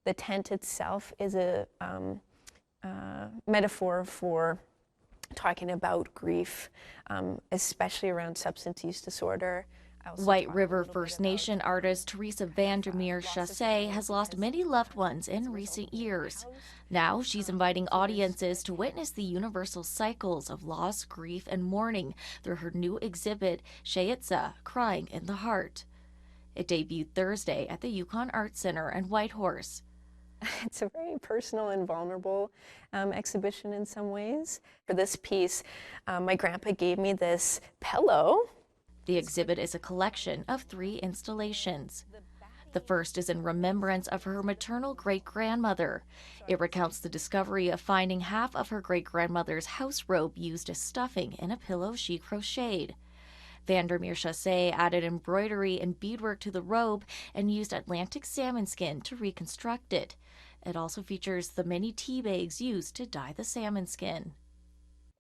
The tent itself is a metaphor for talking about grief, especially around substance use disorder. White River First Nation artist Teresa Vander Meer-Chassé has lost many loved ones in recent years. Now she's inviting audiences to witness the universal cycles of loss, grief, and mourning through her new exhibit, Shii'itsüh, Crying in the Heart. It debuted Thursday at the Yukon Arts Centre in Whitehorse. It's a very personal and vulnerable exhibition in some ways. For this piece, my grandpa gave me this pillow. The exhibit is a collection of 3 installations. The first is in remembrance of her maternal great-grandmother. It recounts the discovery of finding half of her great-grandmother's house robe used as stuffing in a pillow she crocheted. Vander Meer-Chassé added embroidery and beadwork to the robe and used Atlantic salmon skin to reconstruct it. It also features the many tea bags used to dye the salmon skin.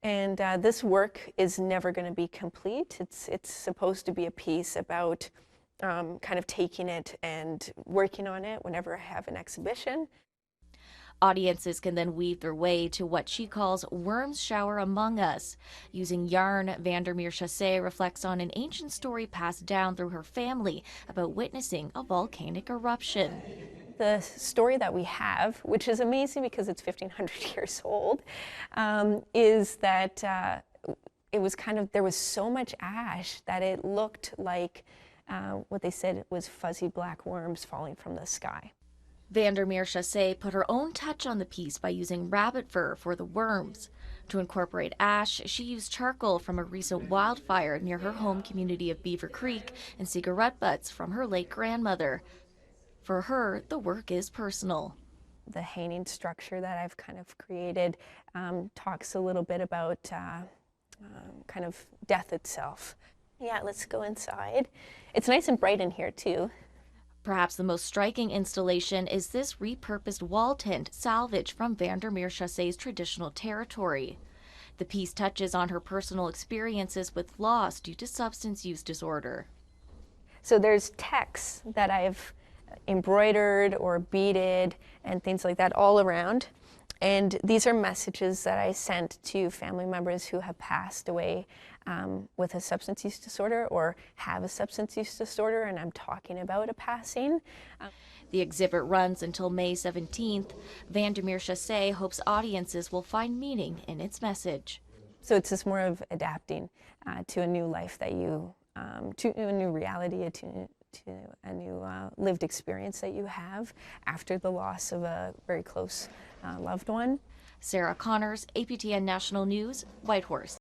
And this work is never going to be complete. It's supposed to be a piece about kind of taking it and working on it whenever I have an exhibition. Audiences can then weave their way to what she calls worms shower among us. Using yarn, Vander Meer-Chassé reflects on an ancient story passed down through her family about witnessing a volcanic eruption. The story that we have, which is amazing because it's 1,500 years old, is that it was there was so much ash that it looked like what they said was fuzzy black worms falling from the sky. Vander Meer-Chassé put her own touch on the piece by using rabbit fur for the worms. To incorporate ash, she used charcoal from a recent wildfire near her home community of Beaver Creek and cigarette butts from her late grandmother. For her, the work is personal. The hanging structure that I've kind of created talks a little bit about kind of death itself. Yeah, let's go inside. It's nice and bright in here too. Perhaps the most striking installation is this repurposed wall tent salvaged from Vander Meer-Chassé's traditional territory. The piece touches on her personal experiences with loss due to substance use disorder. So there's texts that I've embroidered or beaded and things like that all around. And these are messages that I sent to family members who have passed away with a substance use disorder or have a substance use disorder, and I'm talking about a passing. The exhibit runs until May 17th. Vander Meer-Chassé hopes audiences will find meaning in its message. So it's just more of adapting to a new life that you, to a new reality, to a new lived experience that you have after the loss of a very close loved one. Sarah Connors, APTN National News, Whitehorse.